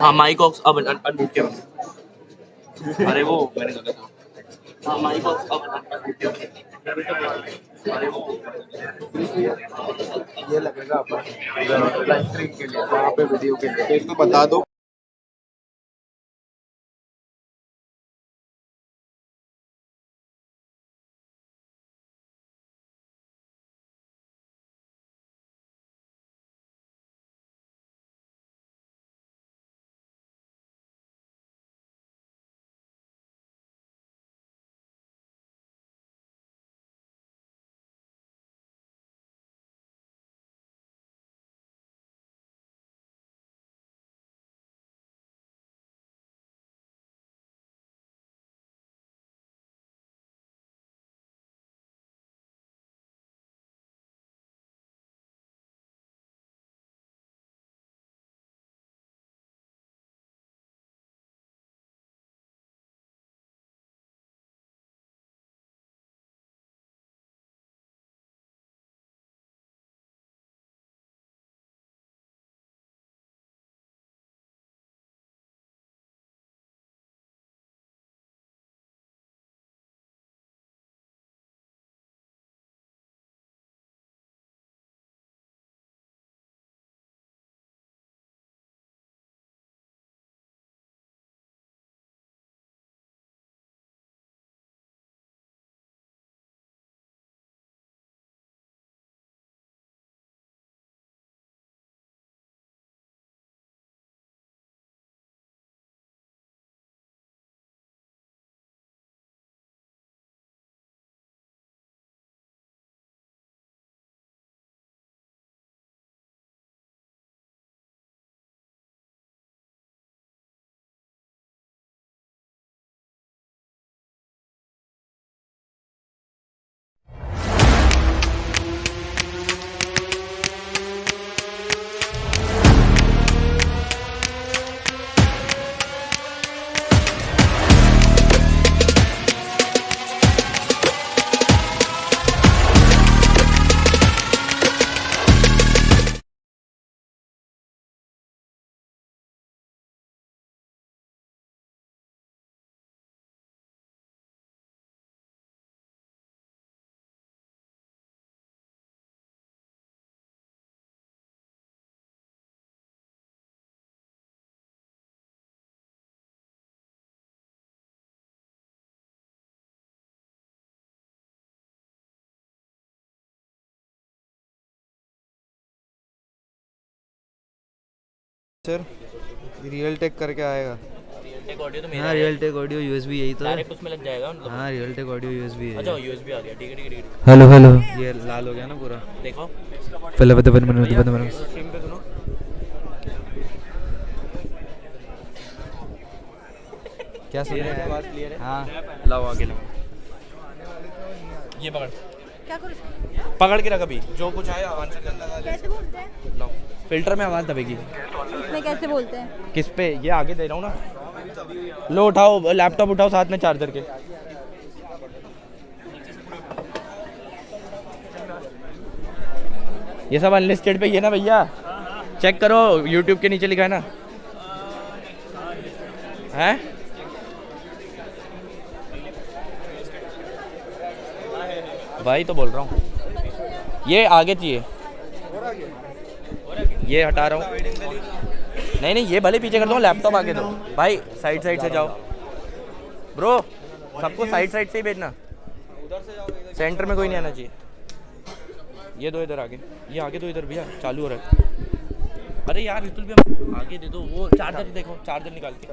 हाँ mic off अब unmute किया मैंने। अरे वो मैंने गलत था। हाँ माइक ऑफ अब अनम्यूट किया। अरे वो ये लगेगा अपन लाइव स्ट्रीम के लिए, वहाँ पे वीडियो के लिए, तो इसको बता दो। सर रियल टेक करके आएगा। टेक ऑडियो तो मेरा हाँ रियल टेक ऑडियो यूएसबी यही तो है। डायरेक्ट उसमें लग जाएगा मतलब। हाँ रियल टेक ऑडियो यूएसबी है। अच्छा यूएसबी आ गया, ठीक है ठीक है ठीक है। हेलो हेलो, ये लाल हो गया ना पूरा। देखो पहले बता बता स्ट्रीम पे सुनो। क्या सुन रहे हैं? आवाज क्लियर है? हाँ लाओ आगे लाओ। ये पकड़, क्या करूँ? पकड़ के रख अभी, जो कुछ आए आवाज से लगा ले। कैसे बोलते हैं? लाओ फिल्टर में आवाज दबेगी। इसमें कैसे बोलते हैं? किस पे? ये आगे दे रहा हूँ ना। लो उठाओ, लैपटॉप उठाओ साथ में चार्जर के। ये सब अनलिस्टेड पे ही है ना भैया, चेक करो यूट्यूब के नीचे लिखा है ना। है भाई तो बोल रहा हूँ, ये आगे चाहिए, ये हटा रहा हूँ। नहीं नहीं ये भले पीछे कर दो, लैपटॉप आगे दो भाई, साइड साइड से जाओ ब्रो, सबको साइड साइड से ही भेजना, सेंटर में कोई नहीं आना चाहिए। ये दो इधर आगे, ये आगे दो इधर भैया, चालू हो रहा है। अरे यार रितुल भी आगे दे दो, वो चार्जर देखो, चार्जर निकाल के।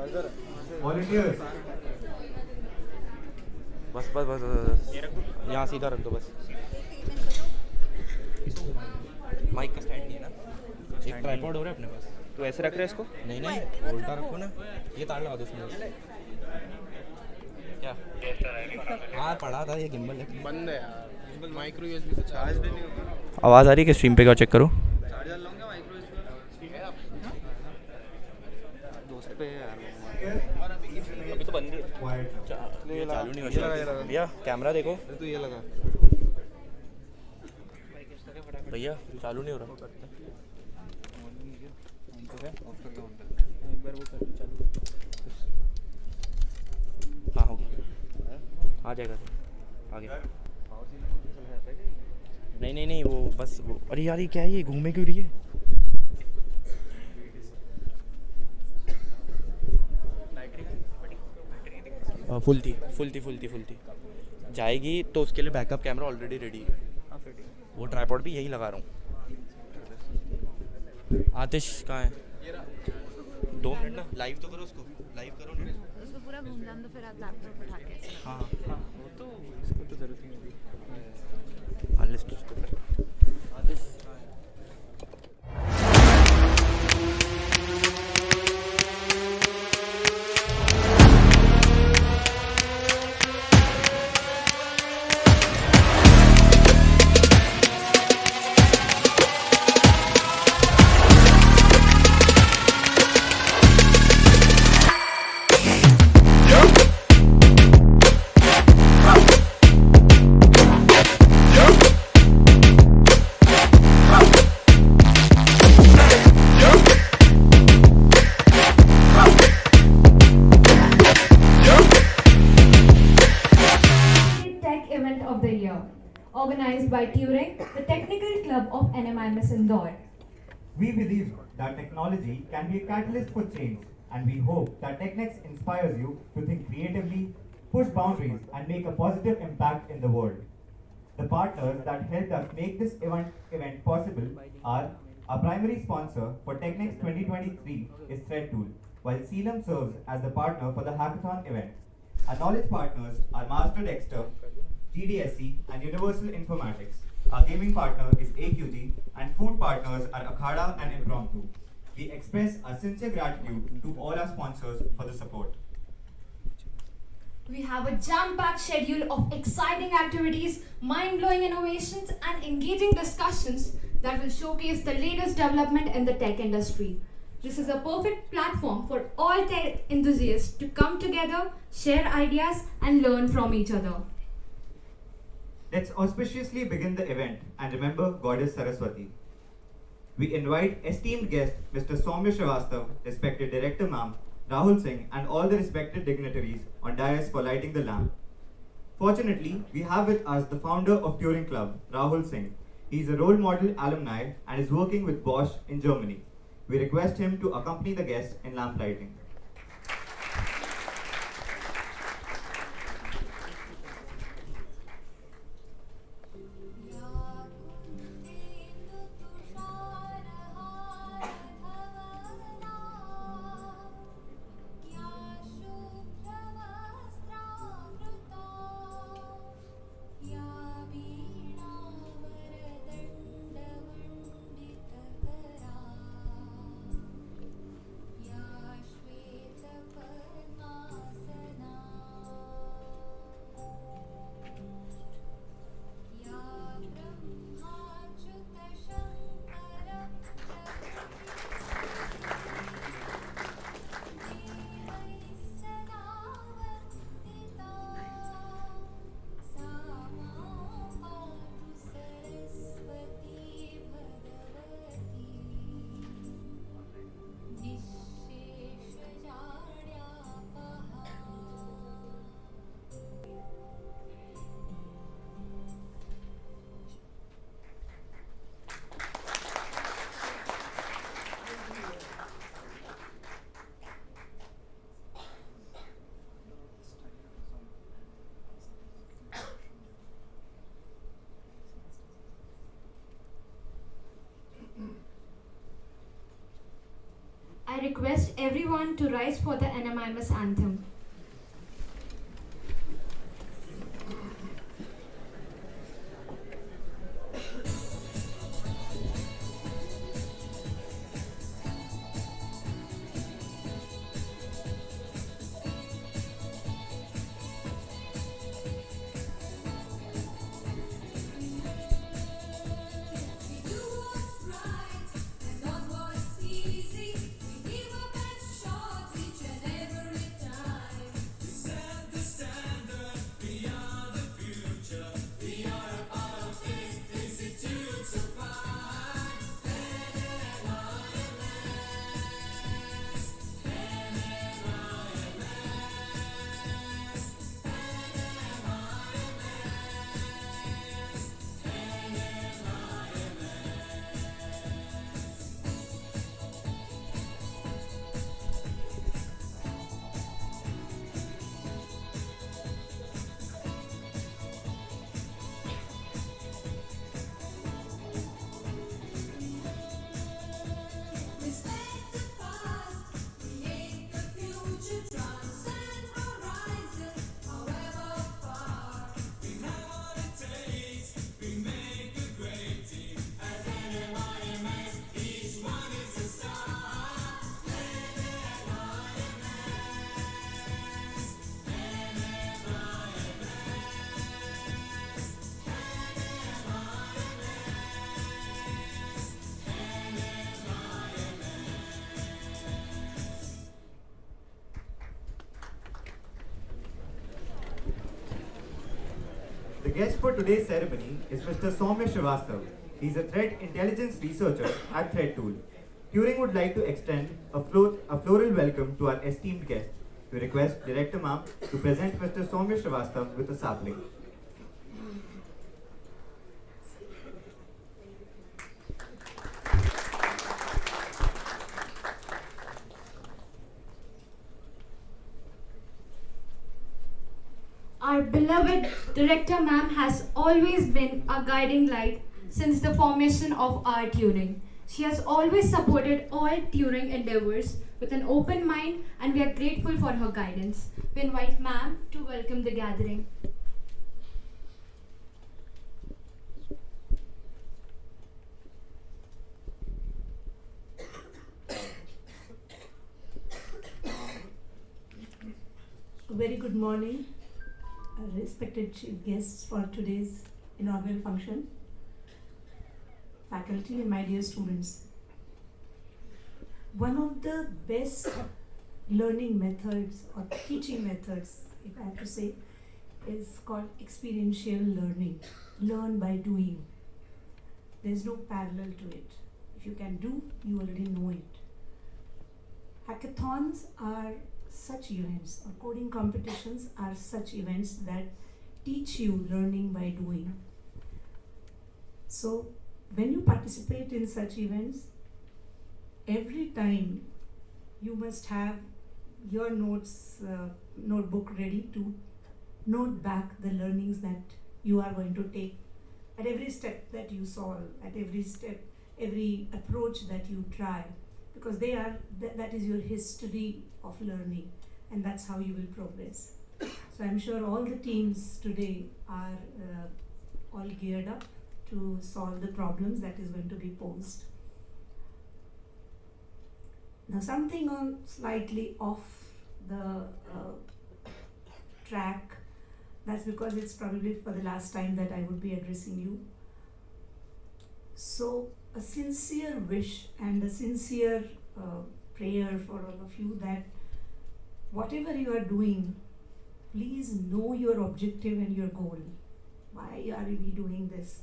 बस बस बस बस यहाँ सीधा रख दो बस। माइक का स्टैंड नहीं है ना, एक ट्राइपॉड हो रहा है अपने पास। तो ऐसे रख रहे इसको? नहीं नहीं उल्टा रखो ना, ये तार लगा दो उसमें। क्या हाँ पढ़ा था, ये गिम्बल है बंद है यार, गिम्बल माइक्रो यूएसबी से चार्ज भी नहीं होगा। आवाज़ आ रही है कि स्ट्रीम पे का चेक करो। चार्जर लूंगा माइक्रो यूएसबी है दोस्त पे यार, अभी तो बंद है, ये चालू नहीं हो रहा भैया। कैमरा देखो तो ये लगा भैया, चालू नहीं हो रहा। हाँ हो गया, आ जाएगा आ गया। नहीं वो बस वो, अरे यार ये क्या है, ये घूमे क्यों रही है? फुल थी जाएगी तो उसके लिए बैकअप कैमरा ऑलरेडी रेडी है। वो ट्राइपॉड भी यही लगा रहा हूँ। आतिश कहाँ है? 2 मिनट ना, लाइव तो करो उसको, लाइव करो ना उसको पूरा घूम जान दो, फिर आप लैपटॉप उठा के। हाँ वो तो इसको तो जरूरत ही नहीं है। List Aatish Tech Event of the Year, organized by Turing, the Technical Club of NMIMS Indore. We believe that technology can be a catalyst for change, and we hope that Technex inspires you to think creatively, push boundaries, and make a positive impact in the world. The partners that helped us make this event possible are our primary sponsor for Technex 2023 is ThreadTool, while Selam serves as the partner for the hackathon event. Our knowledge partners are Master Dexter, GDSC, and Universal Informatics. Our gaming partner is AQG, and food partners are Akhada and Impromptu. We express our sincere gratitude to all our sponsors for the support. We have a jam-packed schedule of exciting activities, mind-blowing innovations, and engaging discussions that will showcase the latest development in the tech industry. This is a perfect platform for all tech enthusiasts to come together, share ideas, and learn from each other. Let's auspiciously begin the event and remember Goddess Saraswati. We invite esteemed guest Mr. Soumya Srivastav, respected Director Ma'am, Rahul Singh, and all the respected dignitaries on dais for lighting the lamp. Fortunately, we have with us the founder of Turing Club, Rahul Singh. He is a role model alumni and is working with Bosch in Germany. We request him to accompany the guests in lamp lighting. I request everyone to rise for the NMIMS anthem. The guest for today's ceremony is Mr. Soumya Srivastav. He is a threat intelligence researcher at ThreatTool. Turing would like to extend a floral welcome to our esteemed guest. We request Director Ma'am to present Mr. Soumya Srivastav with a sapling. Our beloved Director Ma'am has always been a guiding light since the formation of our Turing. She has always supported all Turing endeavors with an open mind, and we are grateful for her guidance. We invite Ma'am to welcome the gathering. A very good morning, respected chief guests for today's inaugural function, faculty and my dear students. One of the best learning methods or teaching methods, if I have to say, is called experiential learning. Learn by doing. There's no parallel to it. If you can do, you already know it. Hackathons are such events, or coding competitions are such events that teach you learning by doing. So when you participate in such events, every time you must have your notebook ready to note back the learnings that you are going to take at every step that you solve, at every step, every approach that you try, because that is your history of learning, and that's how you will progress. So I'm sure all the teams today are all geared up to solve the problems that is going to be posed. Now something on slightly off the track, that's because it's probably for the last time that I would be addressing you. So a sincere wish and a sincere prayer for all of you that whatever you are doing, please know your objective and your goal. Why are we doing this?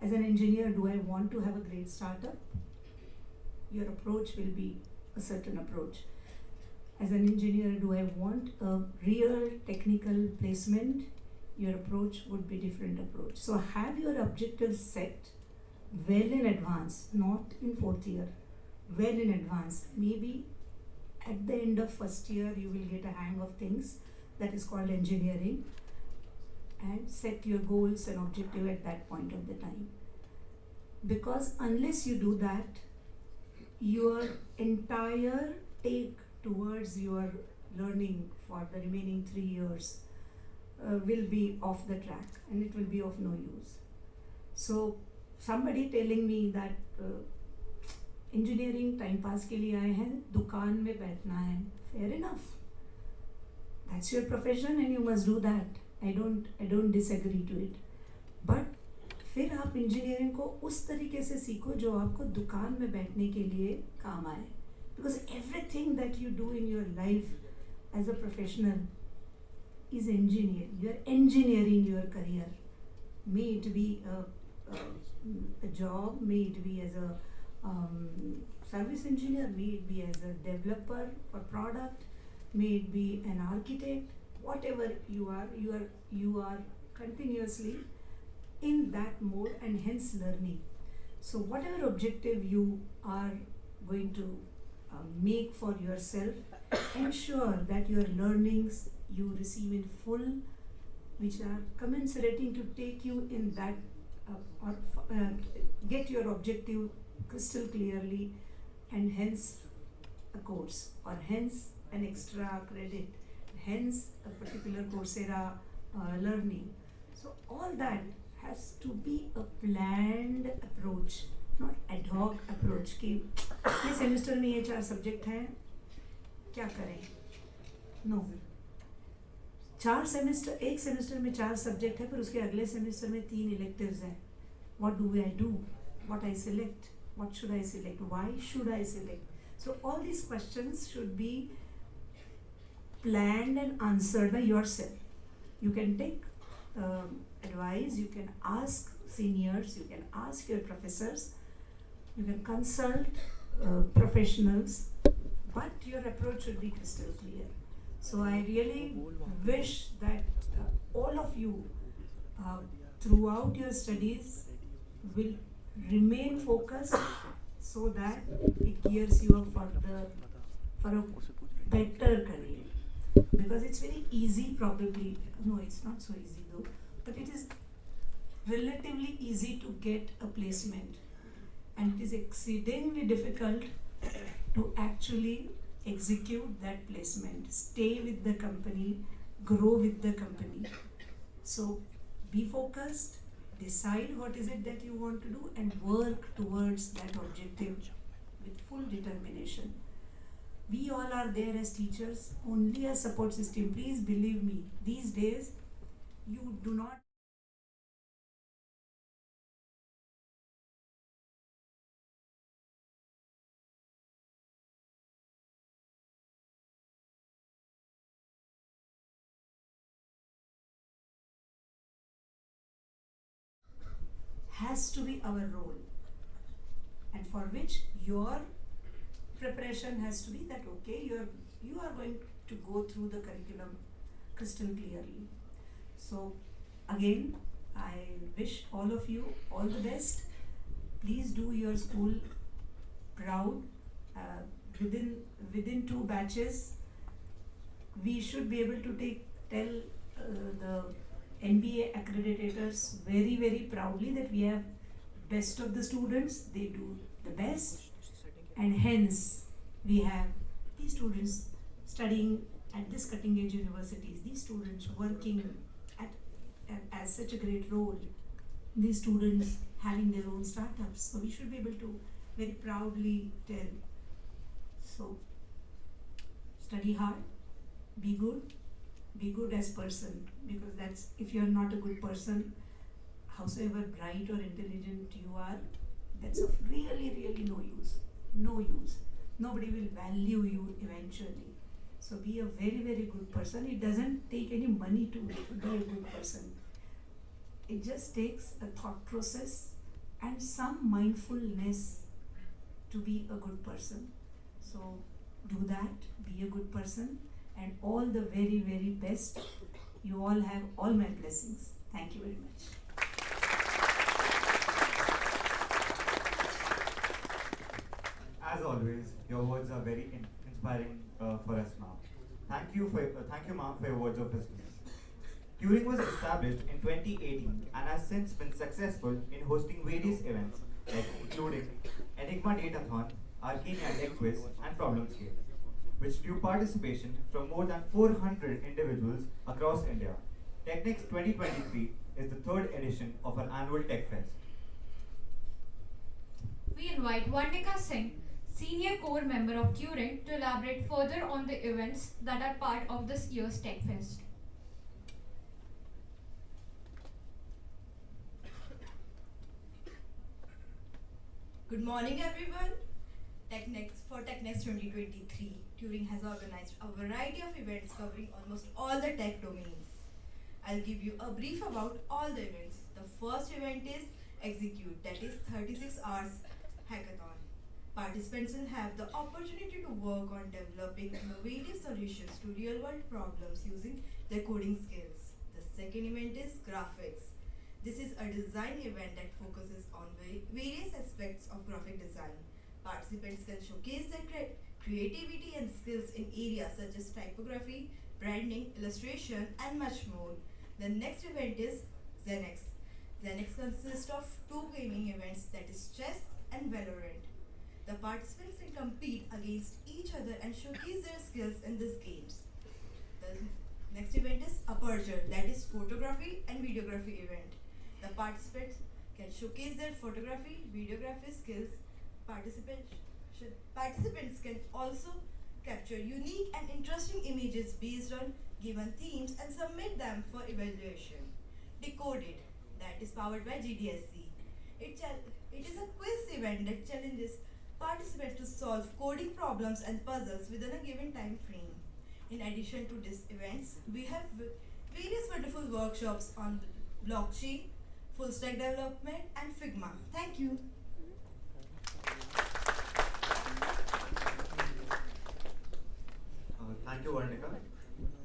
As an engineer, do I want to have a great startup? Your approach will be a certain approach. As an engineer, do I want a real technical placement? Your approach would be different approach. So have your objectives set well in advance, not in fourth year, well in advance. Maybe at the end of first year, you will get a hang of things that is called engineering, and set your goals and objective at that point of the time. Because unless you do that, your entire take towards your learning for the remaining 3 years will be off the track, and it will be of no use. So somebody telling me that engineering time pass के लिए आए हैं, दुकान में बैठना है, fair enough. That's your profession and you must do that. I don't disagree to it. But फिर आप इंजीनियरिंग को उस तरीके से सीखो जो आपको दुकान में बैठने के लिए काम आए. Because everything that you do in your life as a professional is engineering. You are engineering your career. May it be a job, may it be as a service engineer, may it be as a developer or product, may it be an architect, whatever you are continuously in that mode, and hence learning. So whatever objective you are going to make for yourself, ensure that your learnings you receive in full, which are commensurating to take you in that get your objective crystal clearly, and hence a course, or hence an extra credit, hence a particular Coursera learning. So all that has to be a planned approach, not ad hoc approach कि ये semester में ये 4 subject हैं, क्या करें? No. 4 semester, एक semester में 4 subject है, फिर उसके अगले सेमेस्टर में 3 electives हैं. What do I do? What I select? What should I select? Why should I select? So all these questions should be planned and answered by yourself. You can take advise, you can ask seniors, you can ask your professors, you can consult professionals, but your approach should be crystal clear. So I really wish that all of you throughout your studies will remain focused so that it gears you up for a better career. Because it's very easy, probably, no, it's not so easy though, but it is relatively easy to get a placement, and it is exceedingly difficult to actually execute that placement, stay with the company, grow with the company. So be focused, decide what is it that you want to do, and work towards that objective with full determination. We all are there as teachers, only as support system. Please believe me, these days you do not has to be our role, and for which your preparation has to be that okay, you are going to go through the curriculum crystal clearly. So again, I wish all of you all the best. Please do your school proud. Within 2 batches, we should be able to tell the NBA accreditators very proudly that we have best of the students. They do the best, and hence we have these students studying at this cutting edge universities, these students working as such a great role, these students having their own startups. So we should be able to very proudly tell. So study hard, be good as person, because that's, if you're not a good person, howsoever bright or intelligent you are, that's of really no use. Nobody will value you eventually. So be a very good person. It doesn't take any money to be a good person. It just takes a thought process and some mindfulness to be a good person. So do that, be a good person, and all the very best. You all have all my blessings. Thank you very much. As always, your words are very inspiring for us, ma'am. Thank you, ma'am, for your words of wisdom. Turing was established in 2018 and has since been successful in hosting various events, including Enigma Datathon, Arcania Tech Quiz, and Problem Scale, which drew participation from more than 400 individuals across India. Technex 2023 is the 3rd edition of our annual Tech Fest. We invite Varnika Singh, Senior Core Member of Turing, to elaborate further on the events that are part of this year's Tech Fest. Good morning, everyone. For Technex 2023, Turing has organized a variety of events covering almost all the tech domains. I'll give you a brief about all the events. The first event is Execute, that is 36 hours hackathon. Participants will have the opportunity to work on developing innovative solutions to real-world problems using their coding skills. The second event is Graphics. This is a design event that focuses on various aspects of graphic design. Participants can showcase their creativity and skills in areas such as typography, branding, illustration, and much more. The next event is Zenex. Zenex consists of 2 gaming events, that is chess and Valorant. The participants can compete against each other and showcase their skills in these games. The next event is Aperture, that is photography and videography event. The participants can showcase their photography, videography skills. Participants can also capture unique and interesting images based on given themes and submit them for evaluation. Decoded, that is powered by GDSC. It is a quiz event that challenges participants to solve coding problems and puzzles within a given time frame. In addition to these events, we have various wonderful workshops on blockchain, full stack development, and Figma. Thank you. Thank you, Varnika.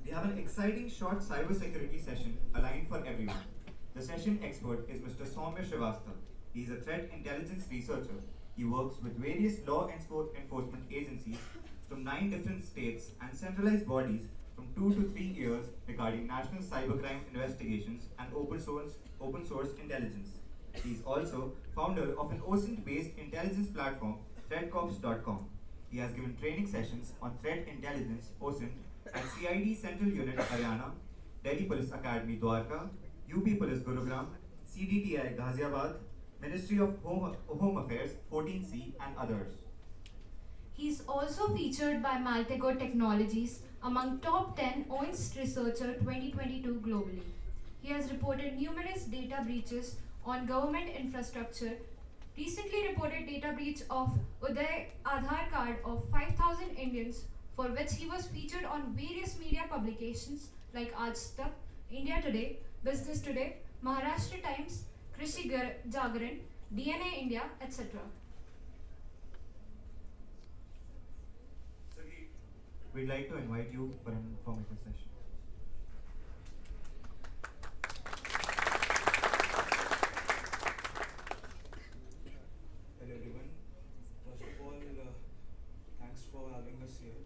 We have an exciting short cybersecurity session aligned for everyone. The session expert is Mr. Soumya Srivastava. He is a threat intelligence researcher. He works with various law enforcement agencies from 9 different states and centralized bodies from 2 to 3 years regarding national cybercrime investigations and open source intelligence. He is also founder of an OSINT-based intelligence platform, threatcops.com. He has given training sessions on threat intelligence, OSINT, at CID Central Unit Haryana, Delhi Police Academy Dwarka, UP Police Gurugram, CDTI Ghaziabad, Ministry of Home Affairs 14C, and others. He is also featured by Maltego Technologies among top 10 OINST Researcher 2022 globally. He has reported numerous data breaches on government infrastructure. Recently reported data breach of Uday Aadhaar card of 5,000 Indians, for which he was featured on various media publications like Aaj Tak, India Today, Business Today, Maharashtra Times, Krishi Jagran, DNA India, etc. We'd like to invite you for an informative session. Hello everyone. First of all, thanks for having us here.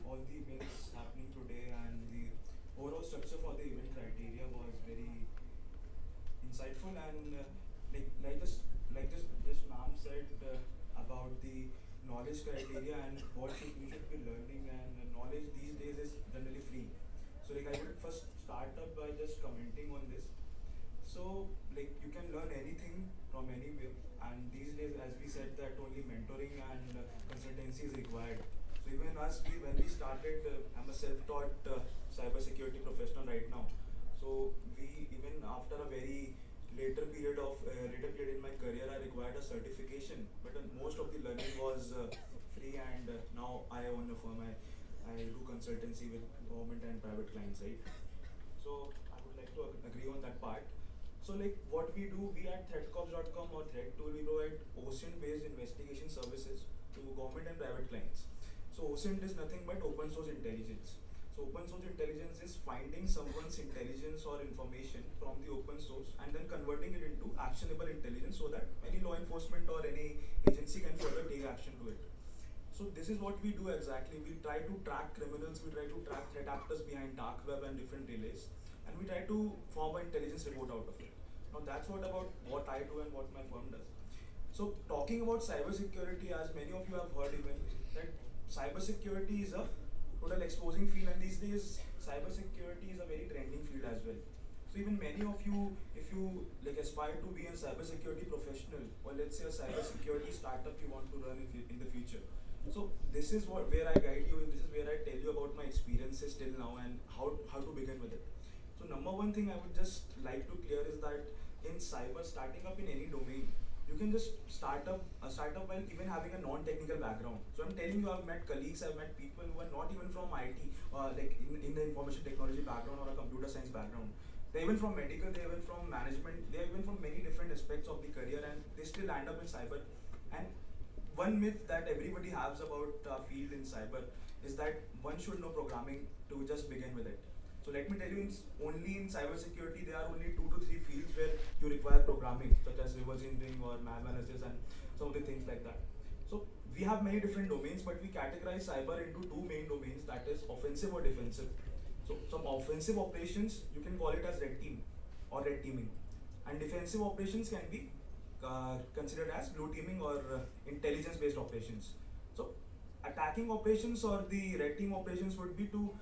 All the events happening today and the overall structure for the event criteria was very insightful and just ma'am said about the knowledge criteria and what we should be learning, and knowledge these days is generally free. So I would first start up by just commenting on this. So you can learn anything from anywhere, and these days, as we said, that only mentoring and consultancy is required. So even when we started, I'm a self-taught cybersecurity professional right now. So even after a very later period in my career, I required a certification, but most of the learning was free, and now I own a firm. I do consultancy with government and private clients, right? So I would like to agree on that part. So what we do, we at threatcops.com or ThreatTool, we provide OSINT-based investigation services to government and private clients. So OSINT is nothing but open source intelligence. So open source intelligence is finding someone's intelligence or information from the open source and then converting it into actionable intelligence so that any law enforcement or any agency can further take action to it. So this is what we do exactly. We try to track criminals, we try to track threat actors behind dark web and different relays, and we try to form an intelligence report out of it. Now that's about what I do and what my firm does. So talking about cybersecurity, as many of you have heard even, that cybersecurity is a total exposing field, and these days cybersecurity is a very trending field as well. So even many of you, if you aspire to be a cybersecurity professional, or let's say a cybersecurity startup you want to run in the future. So this is where I guide you, and this is where I tell you about my experiences till now and how to begin with it. So number one thing I would just like to clear is that in cyber, starting up in any domain, you can just start up while even having a non-technical background. So I'm telling you, I've met colleagues, I've met people who are not even from IT, in the information technology background or a computer science background. They're even from medical, they're even from management, they're even from many different aspects of the career, and they still land up in cyber. And one myth that everybody has about field in cyber is that one should know programming to just begin with it. So let me tell you, only in cybersecurity there are only 2 to 3 fields where you require programming, such as reverse engineering or malware and some of the things like that. So we have many different domains, but we categorize cyber into 2 main domains, that is offensive or defensive. So some offensive operations, you can call it as red team or red teaming, and defensive operations can be considered as blue teaming or intelligence based operations. So attacking operations or the red team operations would be to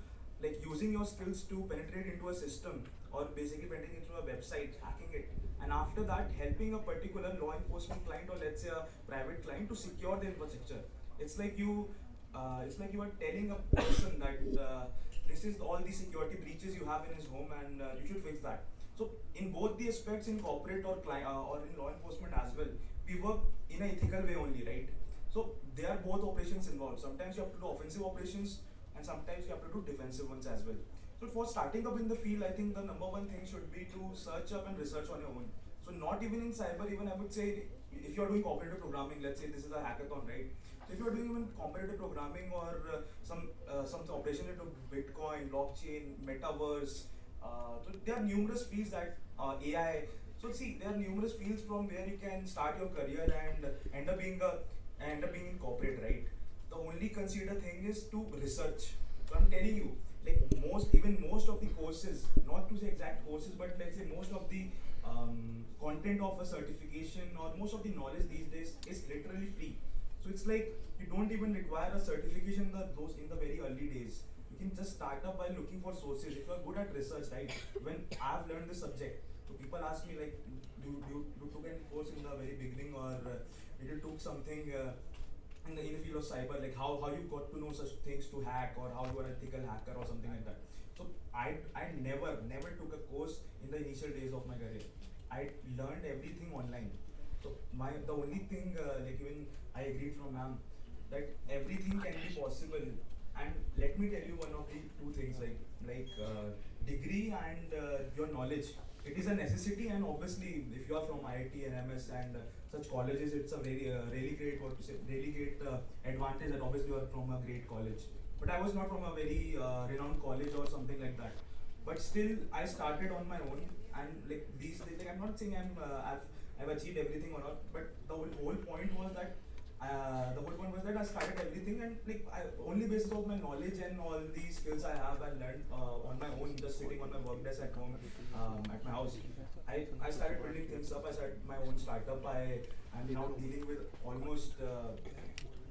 using your skills to penetrate into a system, or basically penetrating into a website, hacking it, and after that helping a particular law enforcement client or let's say a private client to secure the infrastructure. It's like you are telling a person that this is all the security breaches you have in his home, and you should fix that. So in both the aspects, in corporate or client or in law enforcement as well, we work in an ethical way only, right? So there are both operations involved. Sometimes you have to do offensive operations, and sometimes you have to do defensive ones as well. So for starting up in the field, I think the number one thing should be to search up and research on your own. So not even in cyber, even I would say if you are doing competitive programming, let's say this is a hackathon, right? So if you are doing even competitive programming or some operation into Bitcoin, blockchain, metaverse, so there are numerous fields that AI. So see, there are numerous fields from where you can start your career and end up being in corporate, right? The only consider thing is to research. So I'm telling you, like most of the courses, not to say exact courses, but let's say most of the content of a certification or most of the knowledge these days is literally free. So it's like you don't even require a certification in the very early days. You can just start up by looking for sources. If you're good at research, right? When I've learned this subject, so people ask me like, you took any course in the very beginning or did you took something in the field of cyber, like how you got to know such things to hack or how you are an ethical hacker or something like that. So I never took a course in the initial days of my career. I learned everything online. So the only thing like even I agreed from ma'am that everything can be possible. And let me tell you one of the two things like degree and your knowledge. It is a necessity, and obviously if you are from IIT and MS and such colleges, it's a very really great advantage that obviously you are from a great college. But I was not from a very renowned college or something like that. But still, I started on my own, and like these days, like I'm not saying I've achieved everything or not, but the whole point was that I started everything, and like only basis of my knowledge and all these skills I have and learned on my own, just sitting on my work desk at home, at my house. I started building things up. I started my own startup. I'm now dealing with almost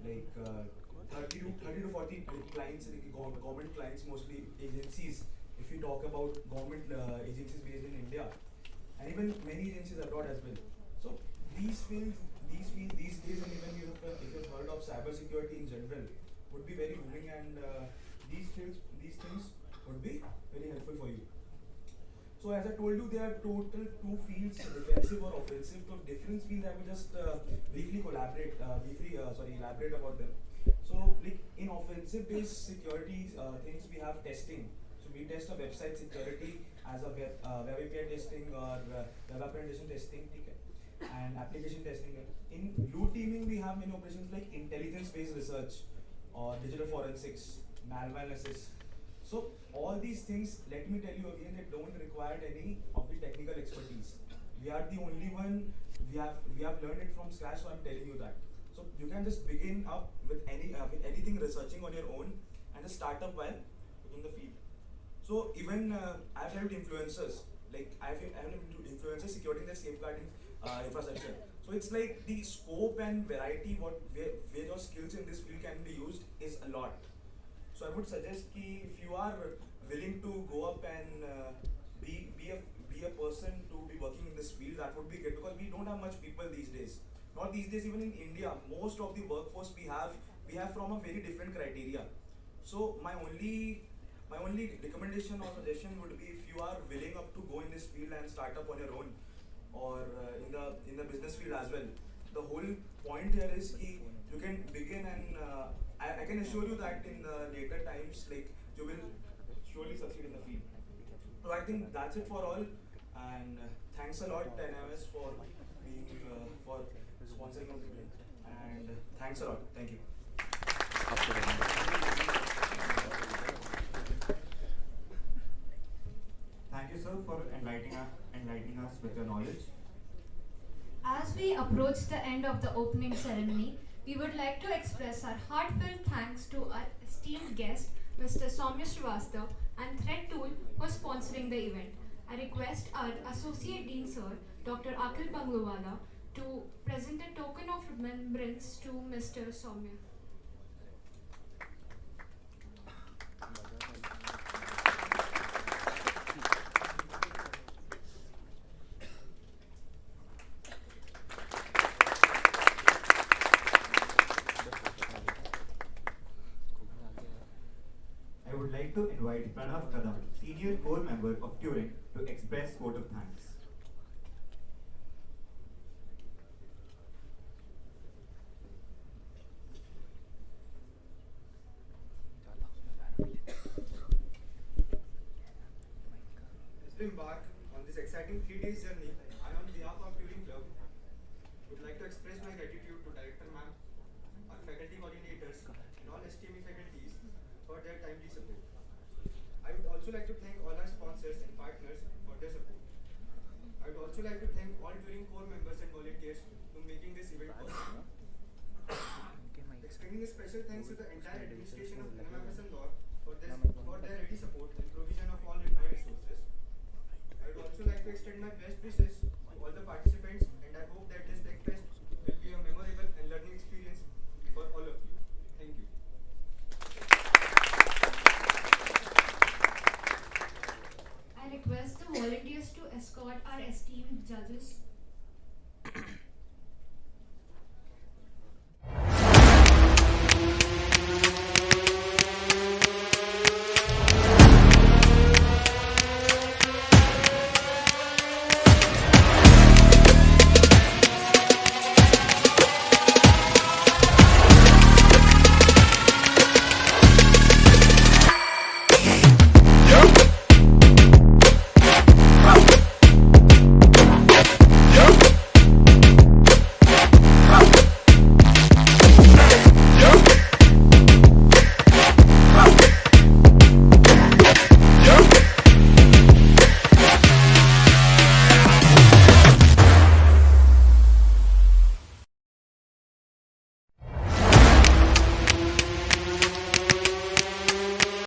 30 to 40 clients, government clients, mostly agencies. If you talk about government agencies based in India, and even many agencies abroad as well. So these fields these days, and even if you've heard of cybersecurity in general, would be very booming, and these things would be very helpful for you. So as I told you, there are total two fields, defensive or offensive. So different fields, I will just briefly elaborate about them. So like in offensive based security things, we have testing. So we test a website security as a web API testing or web application testing, and application testing. In blue teaming, we have many operations like intelligence-based research or digital forensics, malware analysis. So all these things, let me tell you again, they don't require any of the technical expertise. We are the only one. We have learned it from scratch. So I'm telling you that. So you can just begin up with anything researching on your own and just start up while in the field. So even I've helped influencers. Like I've helped influencers securing their safeguarding infrastructure. So it's like the scope and variety where your skills in this field can be used is a lot. So I would suggest ki if you are willing to go up and be a person to be working in this field, that would be good, because we don't have much people these days. Not these days, even in India, most of the workforce we have from a very different criteria. So my only recommendation or suggestion would be, if you are willing up to go in this field and start up on your own, or in the business field as well. The whole point here is ki you can begin, and I can assure you that in the later times, like you will surely succeed in the field. So I think that's it for all, and thanks a lot NMS for being for sponsoring us today, and thanks a lot. Thank you. Thank you, sir, for enlightening us with your knowledge. As we approach the end of the opening ceremony, we would like to express our heartfelt thanks to our esteemed guest, Mr. Soumya Srivastava, and Thread Tool for sponsoring the event. I request our Associate Dean Sir, Dr. Akhil Bangluwala, to present a token of remembrance to Mr. Soumya. I would like to invite Pranav Kadam, Senior Core Member of Turing, to express vote of thanks. to embark on this exciting 3 days journey, I on behalf of Turing Club would like to express my gratitude to Director Ma'am, our faculty coordinators and all STME faculties for their timely support. I would also like to thank all our sponsors and partners for their support. I would also like to thank all Turing core members and volunteers to making this event possible. Extending a special thanks to the entire administration of NMFS and Law for their ready support and provision of all required resources. I would also like to extend my best wishes to all the participants, and I hope that this Tech Fest will be a memorable and learning experience for all of you. Thank you. I request the volunteers to escort our esteemed judges